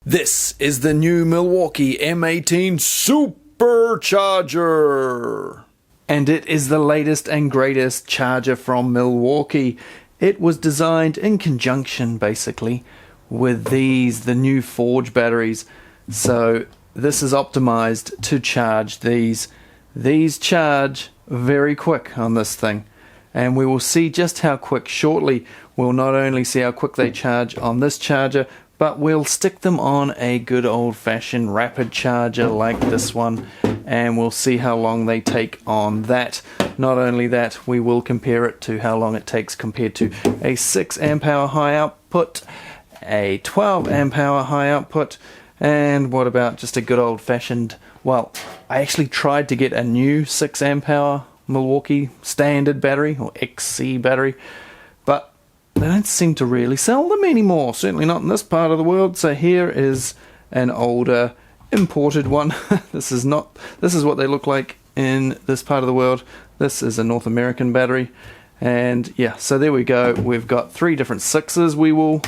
This is the new Milwaukee M18 Supercharger. And it is the latest and greatest charger from Milwaukee. It was designed in conjunction, basically, with the new Forge batteries. So this is optimized to charge these. These charge very quick on this thing. And we will see just how quick shortly. We'll not only see how quick they charge on this charger, but we'll stick them on a good old-fashioned rapid charger like this one, and we'll see how long they take on that. Not only that, we will compare it to how long it takes compared to a 6 amp hour high output, a 12 amp hour high output, and what about just a good old-fashioned, well, I actually tried to get a new 6 amp hour Milwaukee standard battery, or XC battery, but they don't seem to really sell them anymore, certainly not in this part of the world. So here is an older imported one. This is what they look like in this part of the world. This is a North American battery, and yeah, so there we go. We've got 3 different 6s we will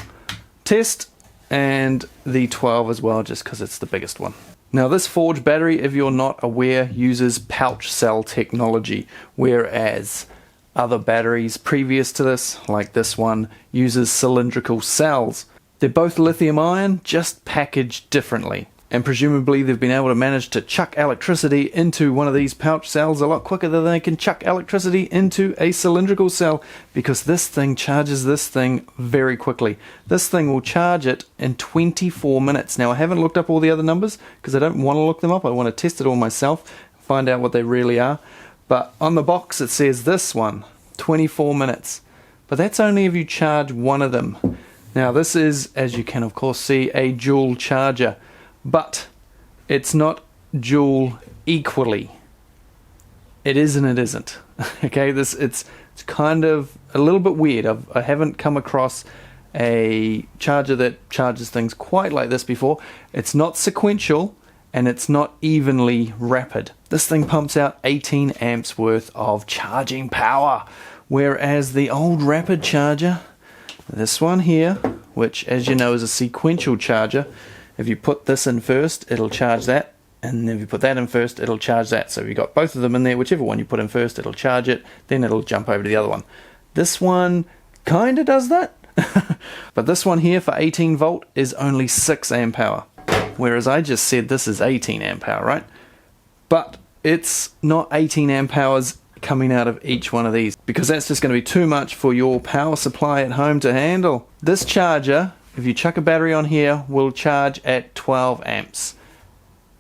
test, and the 12 as well, just because it's the biggest one. Now this Forge battery, if you're not aware, uses pouch cell technology, whereas other batteries previous to this, like this one, uses cylindrical cells. They're both lithium ion, just packaged differently. And presumably they've been able to manage to chuck electricity into one of these pouch cells a lot quicker than they can chuck electricity into a cylindrical cell, because this thing charges this thing very quickly. This thing will charge it in 24 minutes. Now I haven't looked up all the other numbers because I don't want to look them up. I want to test it all myself, find out what they really are. But on the box it says this one, 24 minutes. But that's only if you charge one of them. Now this is, as you can of course see, a dual charger. But it's not dual equally. It is and it isn't. Okay, it's kind of a little bit weird. I haven't come across a charger that charges things quite like this before. It's not sequential, and it's not evenly rapid. This thing pumps out 18 amps worth of charging power, whereas the old rapid charger, this one here, which as you know is a sequential charger, if you put this in first, it'll charge that, and if you put that in first, it'll charge that. So you've got both of them in there. Whichever one you put in first, it'll charge it, then it'll jump over to the other one. This one kind of does that, but this one here for 18 volt is only 6 amp hour. Whereas I just said this is 18 amp hour, right? But it's not 18 amp hours coming out of each one of these, because that's just going to be too much for your power supply at home to handle. This charger, if you chuck a battery on here, will charge at 12 amps.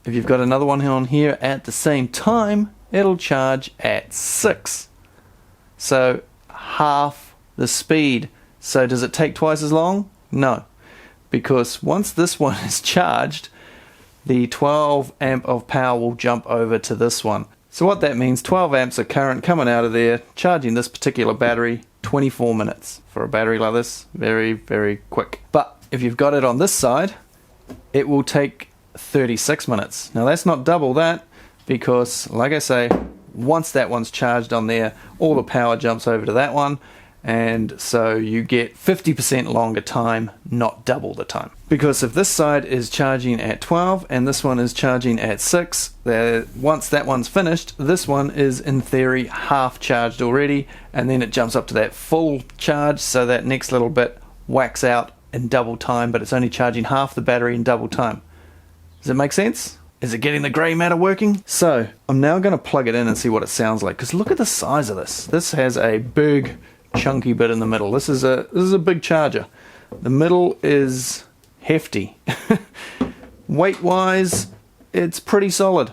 If you've got another one on here at the same time, it'll charge at 6. So half the speed. So does it take twice as long? No. Because once this one is charged, the 12 amp of power will jump over to this one. So what that means, 12 amps of current coming out of there, charging this particular battery, 24 minutes. For a battery like this, very, very quick. But if you've got it on this side, it will take 36 minutes. Now that's not double that, because like I say, once that one's charged on there, all the power jumps over to that one, and so you get 50% longer time, not double the time. Because if this side is charging at 12 and this one is charging at 6, once that one's finished, this one is in theory half charged already, and then it jumps up to that full charge, so that next little bit whacks out in double time, but it's only charging half the battery in double time. Does it make sense? Is it getting the grey matter working? So I'm now going to plug it in and see what it sounds like, because look at the size of this. This has a big chunky bit in the middle. This is a big charger. The middle is hefty. Weight wise, it's pretty solid.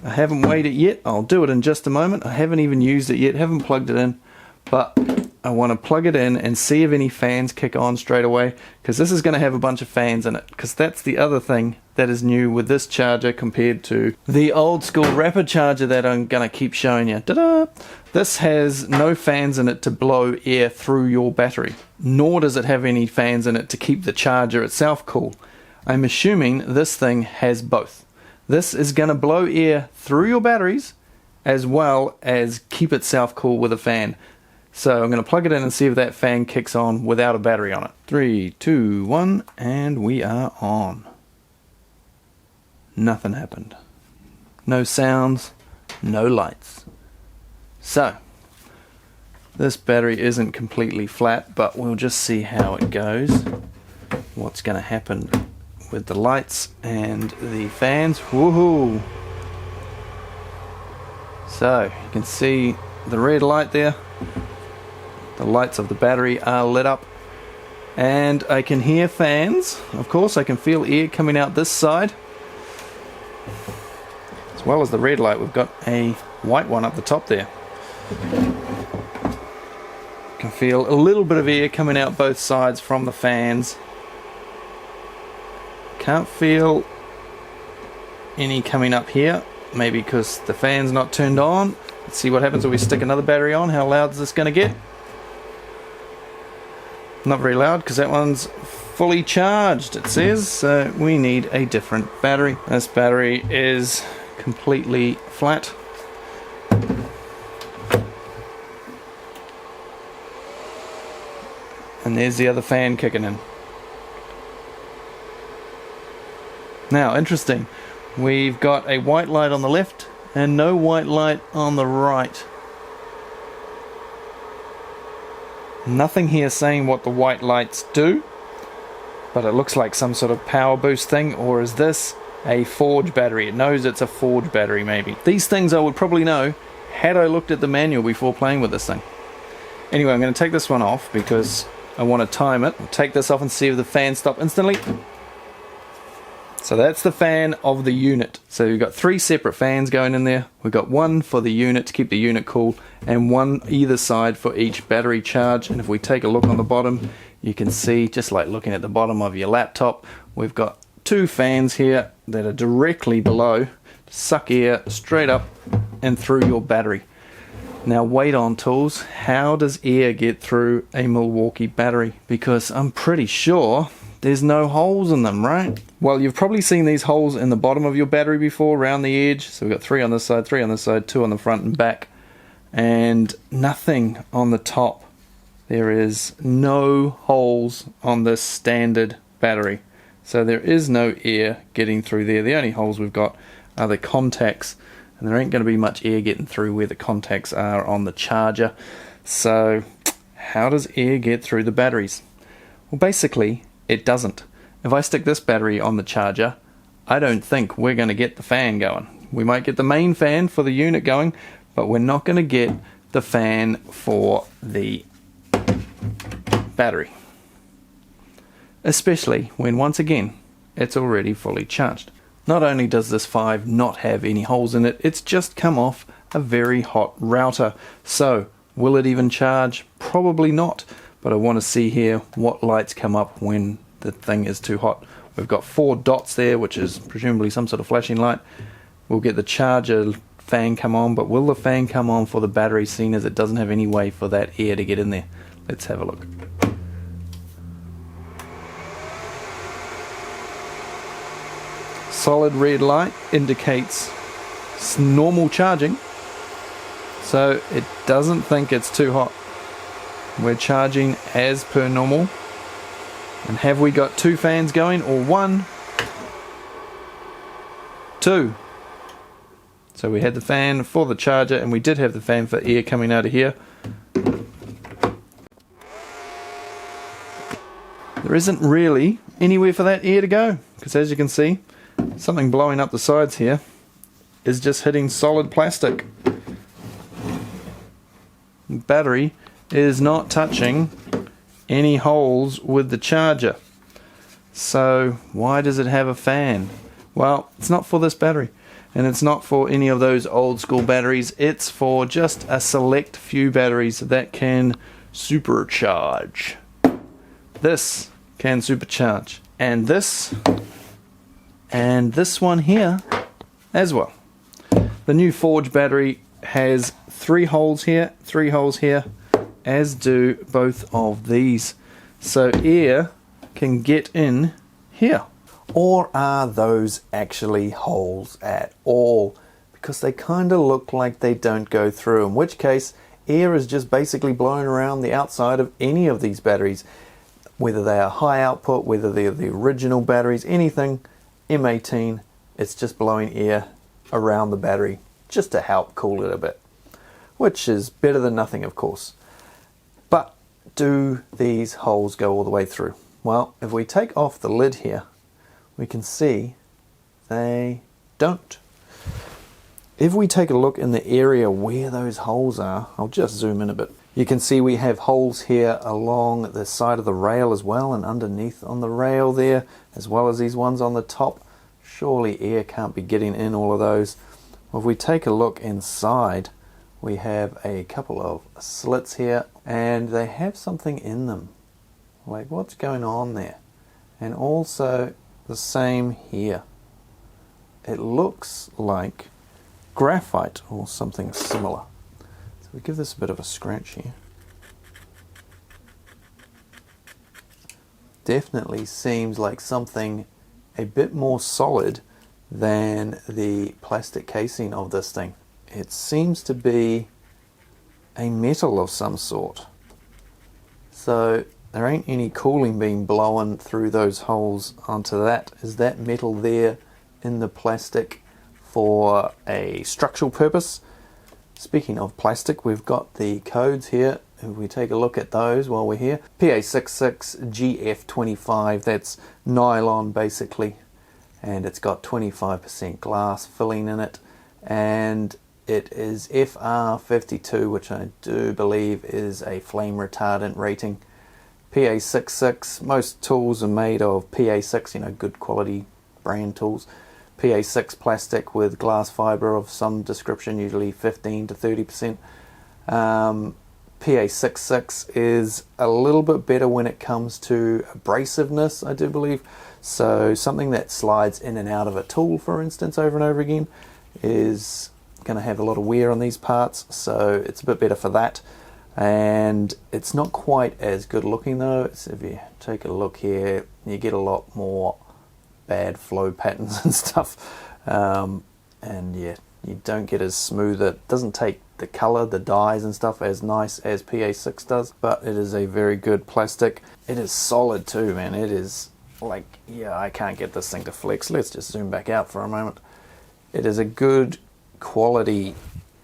I haven't weighed it yet. I'll do it in just a moment. I haven't even used it yet, haven't plugged it in, but I want to plug it in and see if any fans kick on straight away, because this is going to have a bunch of fans in it, because that's the other thing that is new with this charger compared to the old school rapid charger that I'm going to keep showing you. Ta-da! This has no fans in it to blow air through your battery, nor does it have any fans in it to keep the charger itself cool. I'm assuming this thing has both. This is going to blow air through your batteries as well as keep itself cool with a fan. So I'm going to plug it in and see if that fan kicks on without a battery on it. 3, 2, 1, and we are on. nothing happened. No sounds, no lights. So, this battery isn't completely flat, but we'll just see how it goes. What's going to happen with the lights and the fans. Woohoo! So, you can see the red light there. The lights of the battery are lit up. And I can hear fans. Of course, I can feel air coming out this side. As well as the red light, we've got a white one up the top there. Can feel a little bit of air coming out both sides from the fans. Can't feel any coming up here, maybe because the fan's not turned on. Let's see what happens when we stick another battery on. How loud is this going to get? Not very loud because that one's fully charged, it says, so we need a different battery. This battery is completely flat. And there's the other fan kicking in. Now, interesting. We've got a white light on the left and no white light on the right. Nothing here saying what the white lights do, but it looks like some sort of power boost thing. Or is this a forge battery? It knows it's a forge battery, maybe. These things I would probably know had I looked at the manual before playing with this thing. Anyway, I'm going to take this one off because I want to time it. I'll take this off and see if the fan stops instantly. So that's the fan of the unit. So we've got 3 separate fans going in there. We've got one for the unit to keep the unit cool and one either side for each battery charge. And if we take a look on the bottom, you can see, just like looking at the bottom of your laptop, we've got 2 fans here that are directly below to suck air straight up and through your battery. Now wait on, Tools, how does air get through a Milwaukee battery? Because I'm pretty sure there's no holes in them, right? Well, you've probably seen these holes in the bottom of your battery before, around the edge. So we've got 3 on this side, 3 on this side, 2 on the front and back, and nothing on the top. There is no holes on this standard battery. So there is no air getting through there. The only holes we've got are the contacts, and there ain't going to be much air getting through where the contacts are on the charger. So how does air get through the batteries? Well, basically, it doesn't. If I stick this battery on the charger, I don't think we're going to get the fan going. We might get the main fan for the unit going, but we're not going to get the fan for the battery. Especially when, once again, it's already fully charged. Not only does this 5 not have any holes in it, it's just come off a very hot router. So, will it even charge? Probably not. But I want to see here what lights come up when the thing is too hot. We've got 4 dots there, which is presumably some sort of flashing light. We'll get the charger fan come on, but will the fan come on for the battery, seeing as it doesn't have any way for that air to get in there? Let's have a look. Solid red light indicates normal charging, so it doesn't think it's too hot. We're charging as per normal. And have we got 2 fans going, or 1? 2. So we had the fan for the charger, and we did have the fan for air coming out of here. There isn't really anywhere for that air to go, because as you can see, something blowing up the sides here is just hitting solid plastic. The battery is not touching any holes with the charger. So why does it have a fan? Well, it's not for this battery, and it's not for any of those old school batteries. It's for just a select few batteries that can supercharge. This can supercharge, and this one here as well. The new Forge battery has 3 holes here, 3 holes here, as do both of these. So air can get in here. Or are those actually holes at all? Because they kind of look like they don't go through, in which case air is just basically blowing around the outside of any of these batteries. Whether they are high output, whether they're the original batteries, anything, M18, it's just blowing air around the battery just to help cool it a bit, which is better than nothing, of course. But do these holes go all the way through? Well, if we take off the lid here, we can see they don't. If we take a look in the area where those holes are, I'll just zoom in a bit. You can see we have holes here along the side of the rail as well, and underneath on the rail there, as well as these ones on the top. Surely air can't be getting in all of those. Well, if we take a look inside, we have a couple of slits here, and they have something in them. Like, what's going on there? And also the same here. It looks like graphite or something similar. So we give this a bit of a scratch here. Definitely seems like something a bit more solid than the plastic casing of this thing. It seems to be a metal of some sort. So there ain't any cooling being blown through those holes onto that. Is that metal there in the plastic for a structural purpose? Speaking of plastic, we've got the codes here. If we take a look at those while we're here, PA66GF25, that's nylon basically, and it's got 25% glass filling in it, and it is FR52, which I do believe is a flame retardant rating. PA66, most tools are made of PA6, you know, good quality brand tools. PA6 plastic with glass fiber of some description, usually 15 to 30%. PA66 is a little bit better when it comes to abrasiveness, I do believe. So something that slides in and out of a tool, for instance, over and over again, is going to have a lot of wear on these parts, so it's a bit better for that. And it's not quite as good looking though. So if you take a look here, you get a lot more bad flow patterns and stuff, and yeah, you don't get as smooth. It doesn't take the color, the dyes and stuff as nice as PA6 does, but it is a very good plastic. It is solid too, man. It is like, yeah, I can't get this thing to flex. Let's just zoom back out for a moment. It is a good quality,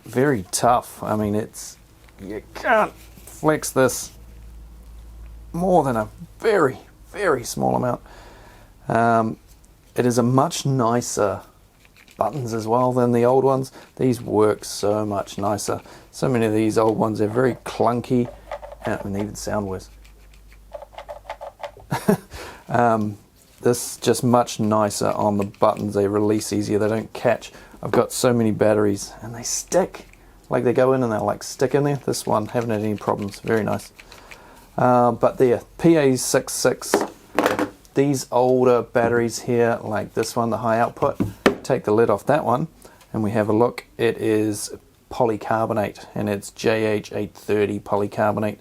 very tough. I mean, it's, you can't flex this more than a very, very small amount. It is a much nicer buttons as well than the old ones. These work so much nicer. So many of these old ones are very clunky and even sound worse. This just much nicer on the buttons. They release easier, they don't catch. I've got so many batteries and they stick. Like they go in and they'll like stick in there. This one, haven't had any problems, very nice. But there, PA66, these older batteries here, like this one, the high output, take the lid off that one and we have a look. It is polycarbonate and it's JH830 polycarbonate,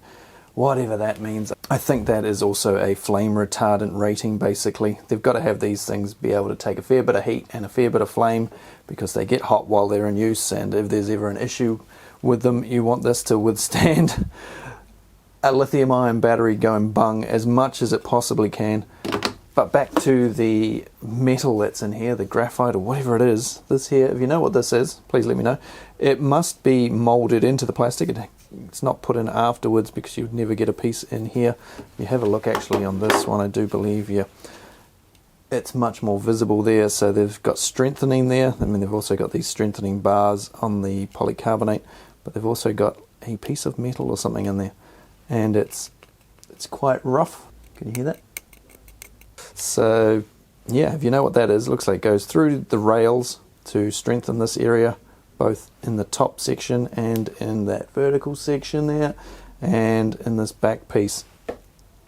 whatever that means. I think that is also a flame retardant rating basically. They've got to have these things be able to take a fair bit of heat and a fair bit of flame because they get hot while they're in use, and if there's ever an issue with them, you want this to withstand a lithium ion battery going bung as much as it possibly can. But back to the metal that's in here, the graphite or whatever it is, this here, if you know what this is, please let me know. It must be molded into the plastic. It's not put in afterwards because you would never get a piece in here. You have a look actually on this one, I do believe, yeah, it's much more visible there. So they've got strengthening there. I mean, they've also got these strengthening bars on the polycarbonate, but they've also got a piece of metal or something in there. And it's quite rough. Can you hear that? So yeah, if you know what that is, it looks like it goes through the rails to strengthen this area, both in the top section and in that vertical section there, and in this back piece.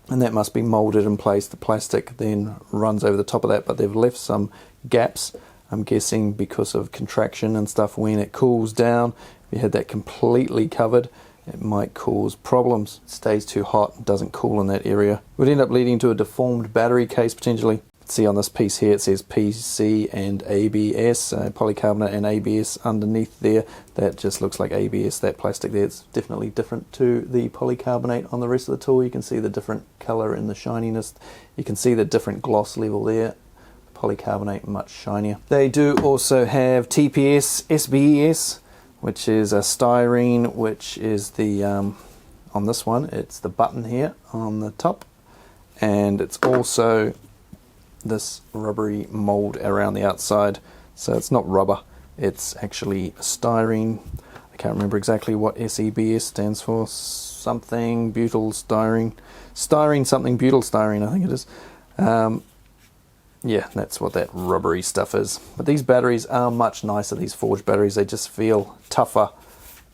And that must be molded in place. The plastic then runs over the top of that, but they've left some gaps, I'm guessing because of contraction and stuff. When it cools down, if you had that completely covered, it might cause problems. It stays too hot, doesn't cool in that area. It would end up leading to a deformed battery case potentially. See on this piece here, it says PC and ABS, polycarbonate and ABS underneath there. That just looks like ABS, that plastic there. It's definitely different to the polycarbonate on the rest of the tool. You can see the different color and the shininess. You can see the different gloss level there. polycarbonate much shinier. They do also have TPS SBES, which is a styrene, which is the on this one it's the button here on the top, and it's also this rubbery mold around the outside. So it's not rubber, it's actually styrene. I can't remember exactly what SEBS stands for. Something butyl styrene. Styrene something butyl styrene, I think it is. Yeah, that's what that rubbery stuff is. But these batteries are much nicer, these forged batteries. They just feel tougher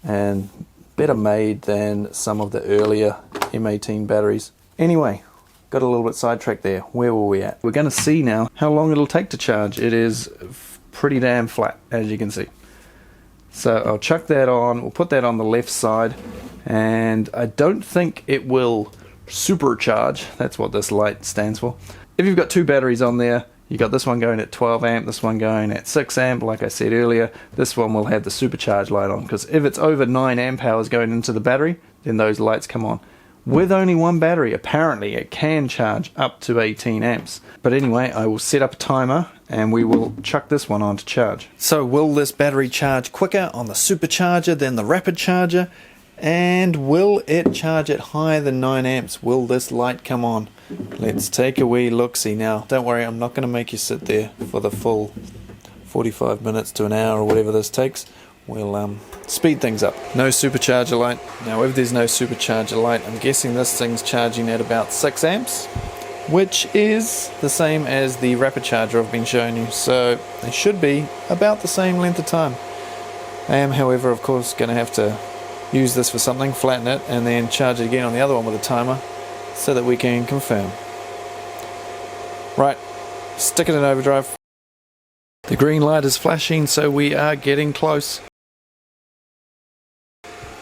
and better made than some of the earlier M18 batteries. Anyway, got a little bit sidetracked there. Where were we at? We're going to see now how long it'll take to charge. It is pretty damn flat, as you can see. So I'll chuck that on, we'll put that on the left side, and I don't think it will supercharge. That's what this light stands for. If you've got two batteries on there, you got this one going at 12 amp, this one going at 6 amp, like I said earlier, this one will have the supercharge light on, because if it's over 9 amp hours going into the battery, then those lights come on. With only one battery, apparently it can charge up to 18 amps. But anyway, I will set up a timer and we will chuck this one on to charge. So will this battery charge quicker on the supercharger than the rapid charger? And will it charge at higher than 9 amps? Will this light come on? Let's take a wee look-see now. Don't worry, I'm not going to make you sit there for the full 45 minutes to an hour or whatever this takes. We'll speed things up. No supercharger light. Now if there's no supercharger light, I'm guessing this thing's charging at about 6 amps, which is the same as the rapid charger I've been showing you. So it should be about the same length of time. I am, however, of course, going to have to use this for something, flatten it, and then charge it again on the other one with a timer so that we can confirm. Right, stick it in overdrive. The green light is flashing, so we are getting close.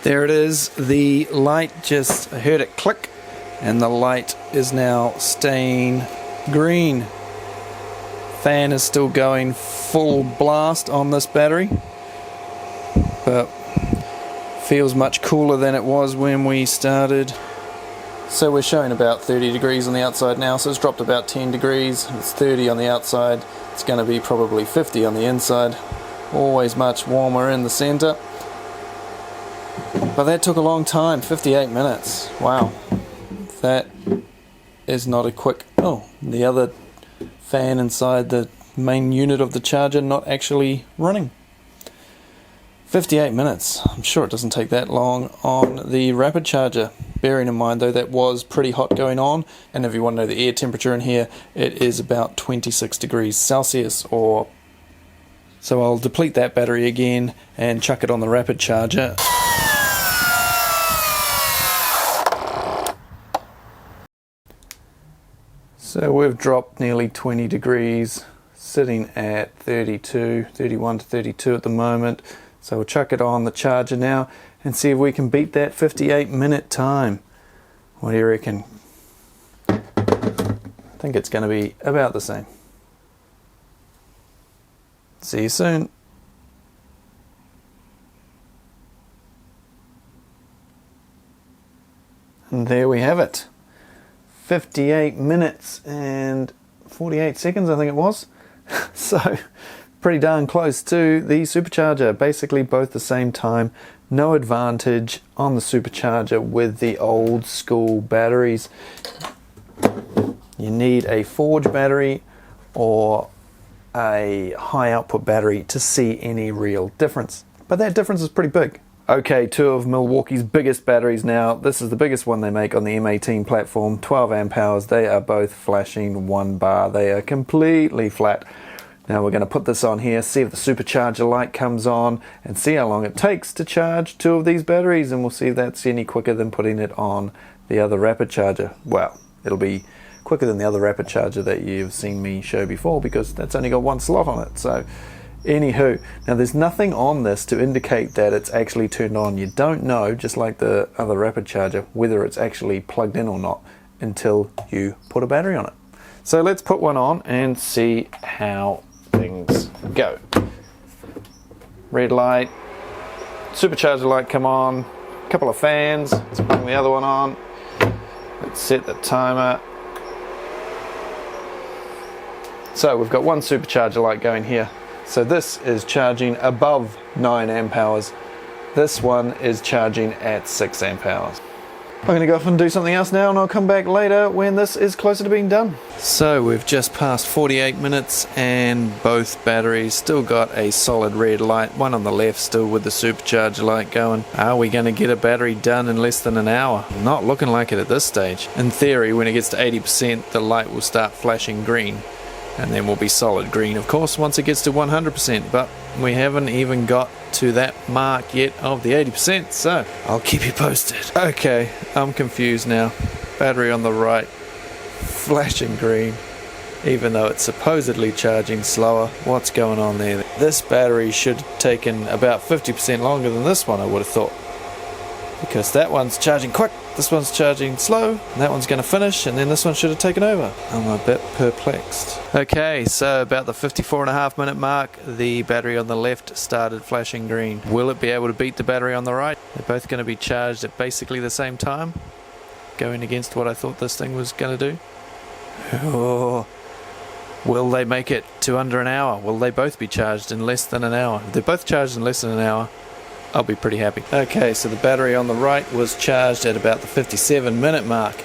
There it is, the light just, I heard it click, and the light is now staying green. Fan is still going full blast on this battery, but feels much cooler than it was when we started. So we're showing about 30 degrees on the outside now, so it's dropped about 10 degrees. It's 30 on the outside, it's going to be probably 50 on the inside. Always much warmer in the center. But that took a long time, 58 minutes. Wow. That is not a quick... Oh, the other fan inside the main unit of the charger not actually running. 58 minutes. I'm sure it doesn't take that long on the rapid charger. Bearing in mind though that was pretty hot going on, and if you want to know the air temperature in here, it is about 26 degrees Celsius or... So I'll deplete that battery again and chuck it on the rapid charger. So we've dropped nearly 20 degrees, sitting at 31 to 32 at the moment. So we'll chuck it on the charger now and see if we can beat that 58-minute time. What do you reckon? I think it's going to be about the same. See you soon. And there we have it. 58 minutes and 48 seconds, I think it was. So pretty darn close to the supercharger. Basically both the same time. No advantage on the supercharger with the old school batteries. You need a forged battery or a high output battery to see any real difference. But that difference is pretty big. Okay, two of Milwaukee's biggest batteries now. This is the biggest one they make on the M18 platform, 12 amp hours. They are both flashing 1 bar. They are completely flat. Now we're going to put this on here, see if the supercharger light comes on, and see how long it takes to charge two of these batteries, and we'll see if that's any quicker than putting it on the other rapid charger. Well, it'll be quicker than the other rapid charger that you've seen me show before, because that's only got one slot on it. So anywho, now there's nothing on this to indicate that it's actually turned on. You don't know, just like the other rapid charger, whether it's actually plugged in or not until you put a battery on it. So let's put one on and see how things go. Red light, supercharger light come on, a couple of fans. Let's bring the other one on. Let's set the timer. So we've got one supercharger light going here. So this is charging above 9 amp hours. This one is charging at 6 amp hours. I'm going to go off and do something else now, and I'll come back later when this is closer to being done. So we've just passed 48 minutes and both batteries still got a solid red light. One on the left still with the supercharger light going. Are we going to get a battery done in less than an hour? Not looking like it at this stage. In theory, when it gets to 80%, the light will start flashing green. And then we'll be solid green, of course, once it gets to 100%. But we haven't even got to that mark yet of the 80%, so I'll keep you posted. Okay, I'm confused now. Battery on the right, flashing green, even though it's supposedly charging slower. What's going on there? This battery should have taken about 50% longer than this one, I would have thought. Because that one's charging quick, this one's charging slow, and that one's going to finish, and then this one should have taken over. I'm a bit perplexed. Okay, so about the 54.5 minute mark, the battery on the left started flashing green. Will it be able to beat the battery on the right? They're both going to be charged at basically the same time, going against what I thought this thing was going to do. Oh, will they make it to under an hour? Will they both be charged in less than an hour? If they're both charged in less than an hour, I'll be pretty happy. Okay, so the battery on the right was charged at about the 57 minute mark,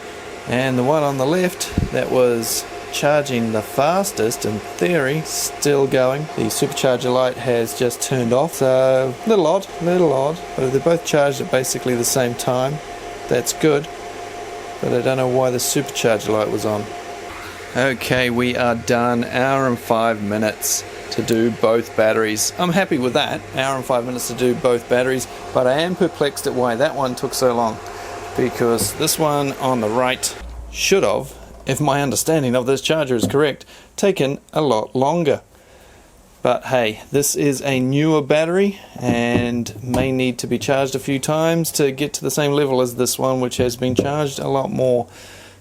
and the one on the left that was charging the fastest, in theory, still going. The supercharger light has just turned off, so little odd, but if they're both charged at basically the same time, that's good, but I don't know why the supercharger light was on. Okay, we are done. Hour and 5 minutes to do both batteries. I'm happy with that. Hour and 5 minutes to do both batteries, but I am perplexed at why that one took so long, because this one on the right should have, if my understanding of this charger is correct, taken a lot longer. But hey, this is a newer battery and may need to be charged a few times to get to the same level as this one, which has been charged a lot more.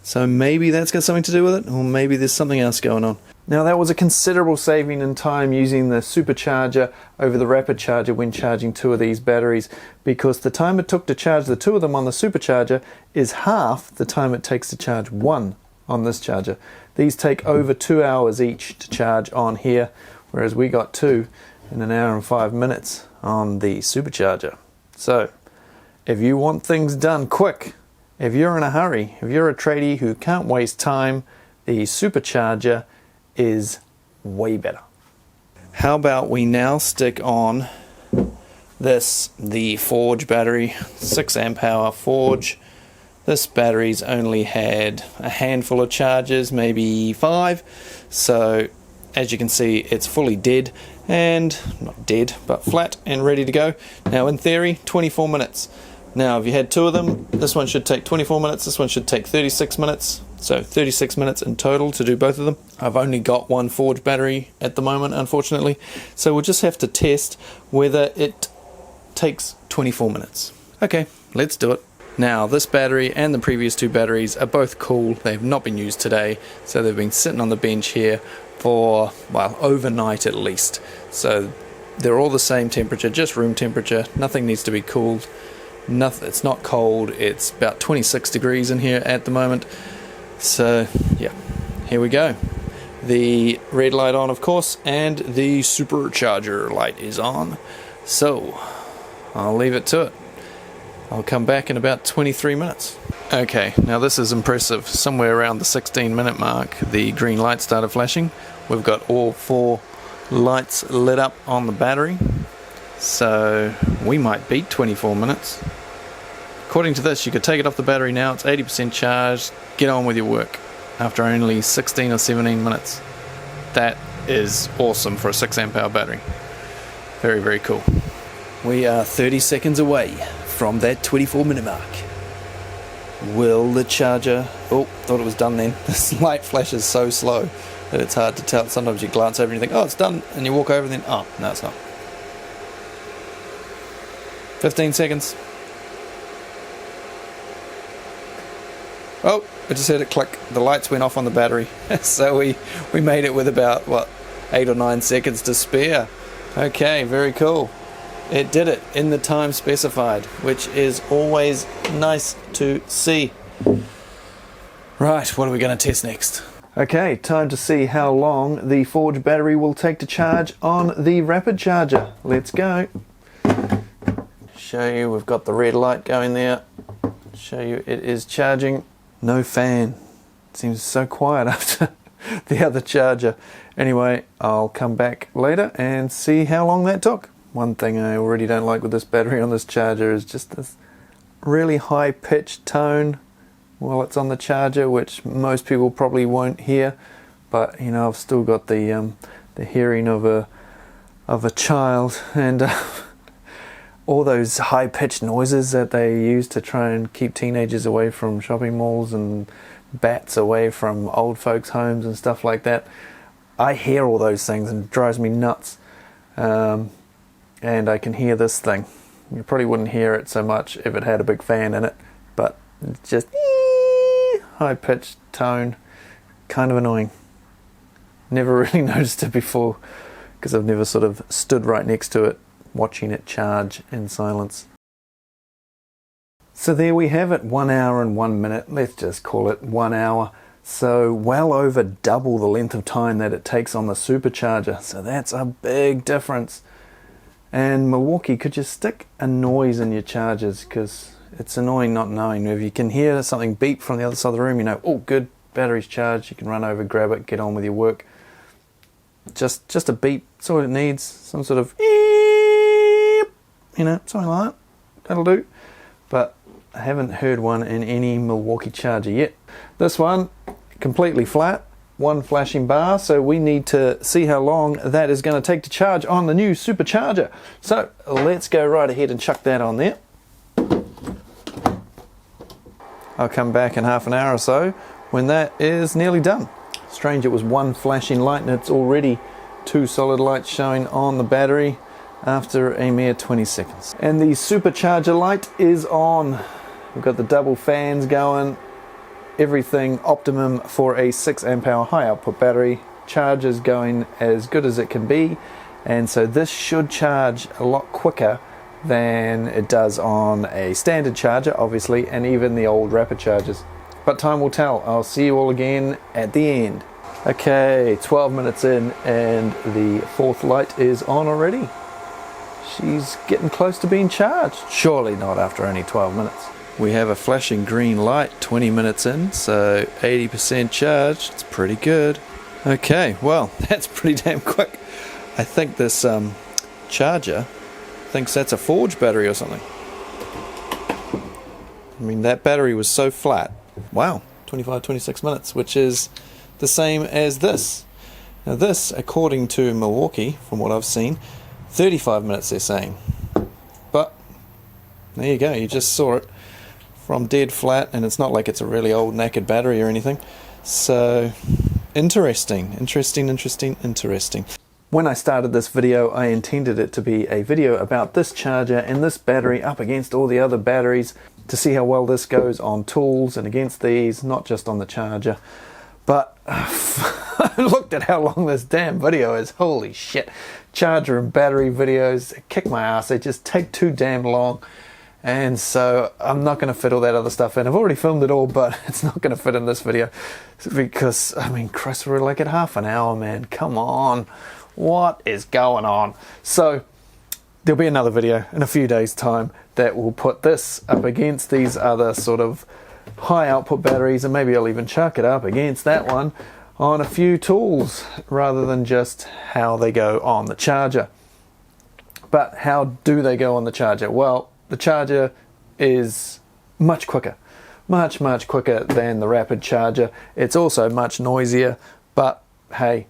So maybe that's got something to do with it, or maybe there's something else going on. Now that was a considerable saving in time using the supercharger over the rapid charger when charging two of these batteries, because the time it took to charge the two of them on the supercharger is half the time it takes to charge one on this charger. These take over 2 hours each to charge on here, whereas we got two in an hour and 5 minutes on the supercharger. So if you want things done quick, if you're in a hurry, if you're a tradie who can't waste time, the supercharger is way better. How about we now stick on this, the Forge battery, 6 amp hour Forge. This battery's only had a handful of charges, maybe 5, so as you can see it's fully dead, and not dead but flat and ready to go. Now in theory 24 minutes. Now if you had two of them, this one should take 24 minutes, this one should take 36 minutes. So 36 minutes in total to do both of them. I've only got one Forge battery at the moment, unfortunately. So we'll just have to test whether it takes 24 minutes. Okay, let's do it. Now this battery and the previous two batteries are both cool. They've not been used today. So they've been sitting on the bench here for, well, overnight at least. So they're all the same temperature, just room temperature. Nothing needs to be cooled. Nothing, it's not cold. It's about 26 degrees in here at the moment. So yeah, here we go. The red light on, of course, and the supercharger light is on. So I'll leave it to it. I'll come back in about 23 minutes. Okay, now this is impressive. Somewhere around the 16-minute mark, the green light started flashing. We've got all 4 lights lit up on the battery. So we might beat 24 minutes. According to this, you could take it off the battery now. It's 80% charged. Get on with your work after only 16 or 17 minutes. That is awesome for a 6 amp hour battery. Very, very cool. We are 30 seconds away from that 24-minute mark. Will the charger... Oh, thought it was done then. This light flashes so slow that it's hard to tell. Sometimes you glance over and you think, oh, it's done, and you walk over and then, oh, no, it's not. 15 seconds. Oh, I just heard it click. The lights went off on the battery. So we made it with about, what, 8 or 9 seconds to spare. Okay, very cool. It did it in the time specified, which is always nice to see. Right, what are we going to test next? Okay, time to see how long the Forge battery will take to charge on the rapid charger. Let's go. Show you, we've got the red light going there. Show you it is charging. No fan. It seems so quiet after the other charger. Anyway, I'll come back later and see how long that took. One thing I already don't like with this battery on this charger is just this really high pitched tone while it's on the charger, which most people probably won't hear, but you know, I've still got the hearing of a child, and all those high pitched noises that they use to try and keep teenagers away from shopping malls and bats away from old folks' homes and stuff like that. I hear all those things and it drives me nuts. And I can hear this thing. You probably wouldn't hear it so much if it had a big fan in it, but it's just high pitched tone, kind of annoying. Never really noticed it before because I've never sort of stood right next to it watching it charge in silence. So there we have it, 1 hour and 1 minute, let's just call it 1 hour. So well over double the length of time that it takes on the Supercharger, so that's a big difference. And Milwaukee, could you stick a noise in your chargers, because it's annoying not knowing. If you can hear something beep from the other side of the room, you know, oh good, battery's charged, you can run over, grab it, get on with your work. Just a beep, that's all it needs, some sort of you know, something like that, that'll do. But I haven't heard one in any Milwaukee charger yet. This one, completely flat, one flashing bar, so we need to see how long that is going to take to charge on the new Supercharger. So let's go right ahead and chuck that on there. I'll come back in half an hour or so when that is nearly done. Strange, it was one flashing light and it's already 2 solid lights showing on the battery after a mere 20 seconds. And the Supercharger light is on. We've got the double fans going, everything optimum for a 6 amp hour high output battery. Charge is going as good as it can be, and so this should charge a lot quicker than it does on a standard charger, obviously, and even the old rapid chargers. But time will tell. I'll see you all again at the end. Okay, 12 minutes in and the 4th light is on already. She's getting close to being charged. Surely not after only 12 minutes. We have a flashing green light 20 minutes in, so 80% charged. It's pretty good. Okay, well, that's pretty damn quick. I think this charger thinks that's a Forge battery or something. I mean, that battery was so flat. Wow, 26 minutes, which is the same as this. Now this, according to Milwaukee, from what I've seen, 35 minutes they're saying. But there you go, you just saw it from dead flat, and it's not like it's a really old knackered battery or anything. So interesting. When I started this video, I intended it to be a video about this charger and this battery up against all the other batteries to see how well this goes on tools and against these, not just on the charger. But I looked at how long this damn video is. Holy shit. Charger and battery videos kick my ass. They just take too damn long. And so I'm not going to fit all that other stuff in. I've already filmed it all, but it's not going to fit in this video because, I mean, Christ, we're like at half an hour, man. Come on. What is going on? So there'll be another video in a few days' time that will put this up against these other sort of high output batteries, and maybe I'll even chuck it up against that one on a few tools rather than just how they go on the charger. But how do they go on the charger? Well, the charger is much quicker, much quicker than the rapid charger. It's also much noisier, but hey,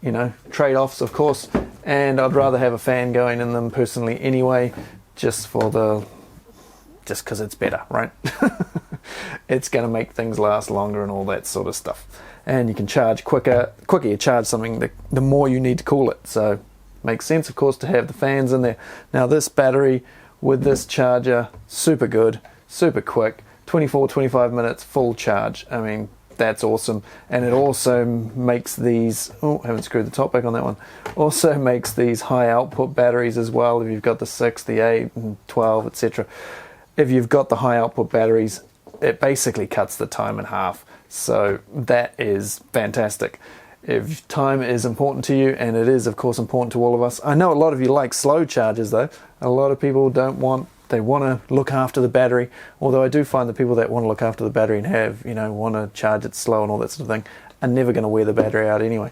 you know, trade-offs of course, and I'd rather have a fan going in them personally anyway, just because it's better, right? It's going to make things last longer and all that sort of stuff, and you can charge quicker you charge something, the more you need to cool it. So makes sense of course to have the fans in there. Now this battery with this charger, super good, super quick, 24-25 minutes full charge. I mean, that's awesome. And it also makes these, oh, I haven't screwed the top back on that one, also makes these high output batteries as well. If you've got the 6, the 8 and 12, etc. If you've got the high output batteries, it basically cuts the time in half. So that is fantastic. If time is important to you, and it is of course important to all of us. I know a lot of you like slow chargers though. A lot of people they want to look after the battery, although I do find the people that want to look after the battery and have, want to charge it slow and all that sort of thing are never going to wear the battery out anyway.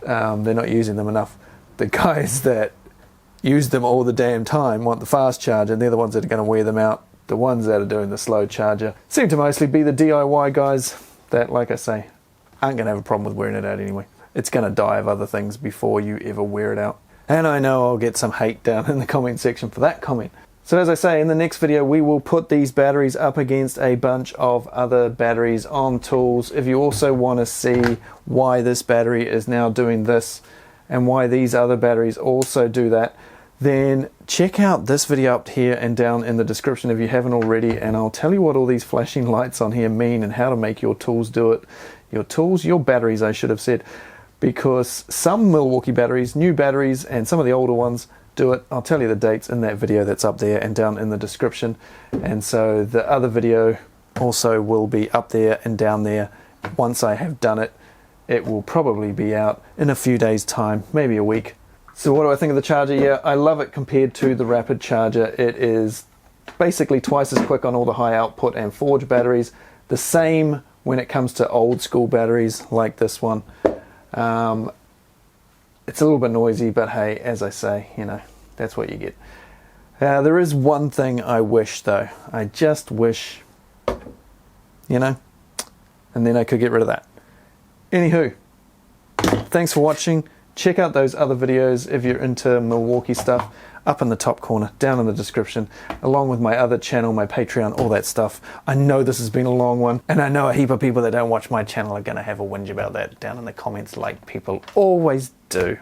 They're not using them enough. The guys that use them all the damn time want the fast charger, and they're the ones that are going to wear them out. The ones that are doing the slow charger seem to mostly be the DIY guys that, like I say, aren't going to have a problem with wearing it out anyway. It's going to die of other things before you ever wear it out. And I know I'll get some hate down in the comment section for that comment. So as I say, in the next video we will put these batteries up against a bunch of other batteries on Tools. If you also want to see why this battery is now doing this and why these other batteries also do that, then check out this video up here and down in the description if you haven't already, and I'll tell you what all these flashing lights on here mean and how to make your tools do it. Your batteries I should have said, because some Milwaukee batteries, new batteries, and some of the older ones do it. I'll tell you the dates in that video that's up there and down in the description. And so the other video also will be up there and down there once I have done it. It will probably be out in a few days time, maybe a week. So what do I think of the charger? Yeah, I love it compared to the rapid charger. It is basically twice as quick on all the high output and forge batteries. The same when it comes to old school batteries like this one. It's a little bit noisy, but hey, as I say, that's what you get. There is one thing I wish though. I just wish, and then I could get rid of that. Anywho, thanks for watching. Check out those other videos if you're into Milwaukee stuff, up in the top corner, down in the description, along with my other channel, my Patreon, all that stuff. I know this has been a long one, and I know a heap of people that don't watch my channel are going to have a whinge about that down in the comments like people always do.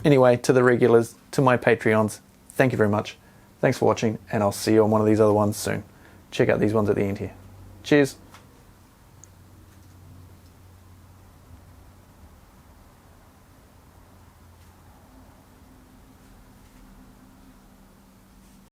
Anyway, to the regulars, to my Patreons, thank you very much. Thanks for watching, and I'll see you on one of these other ones soon. Check out these ones at the end here. Cheers.